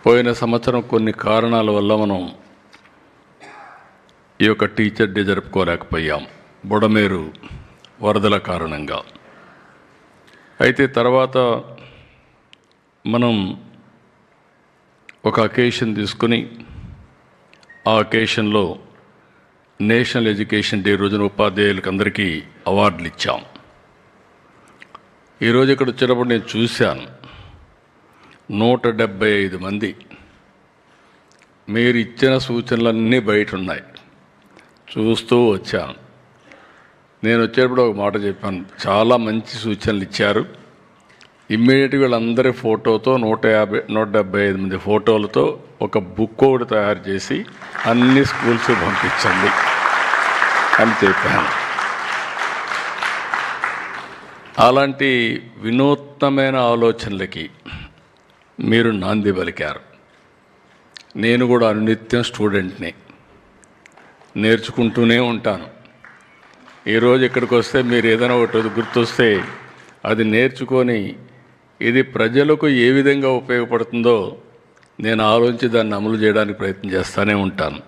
పోయిన సంవత్సరం కొన్ని కారణాల వల్ల మనం ఈ యొక్క టీచర్ డే జరుపుకోలేకపోయాం, బుడమేరు వరదల కారణంగా. అయితే తర్వాత మనం ఒక అకేషన్ తీసుకుని ఆ అకేషన్లో నేషనల్ ఎడ్యుకేషన్ డే రోజున ఉపాధ్యాయులకు అందరికీ అవార్డులు ఇచ్చాం. ఈరోజు ఇక్కడ వచ్చినప్పుడు నేను చూశాను 175 మంది. మీరు ఇచ్చిన సూచనలన్నీ బయట ఉన్నాయి, చూస్తూ వచ్చాను. నేను వచ్చేటప్పుడు ఒక మాట చెప్పాను, చాలా మంచి సూచనలు ఇచ్చారు. ఇమ్మీడియట్గా వీళ్ళందరి ఫోటోతో 175 మంది ఫోటోలతో ఒక బుక్ ఒకటి తయారు చేసి అన్ని స్కూల్స్ పంపించండి అని చెప్పాను. అలాంటి వినూత్నమైన ఆలోచనలకి మీరు నాంది పలికారు. నేను కూడా అనునిత్యం స్టూడెంట్ని, నేర్చుకుంటూనే ఉంటాను. ఈరోజు ఇక్కడికి వస్తే మీరు ఏదైనా ఒకటి గుర్తొస్తే అది నేర్చుకొని ఇది ప్రజలకు ఏ విధంగా ఉపయోగపడుతుందో నేను ఆలోచించి దాన్ని అమలు చేయడానికి ప్రయత్నం చేస్తూనే ఉంటాను.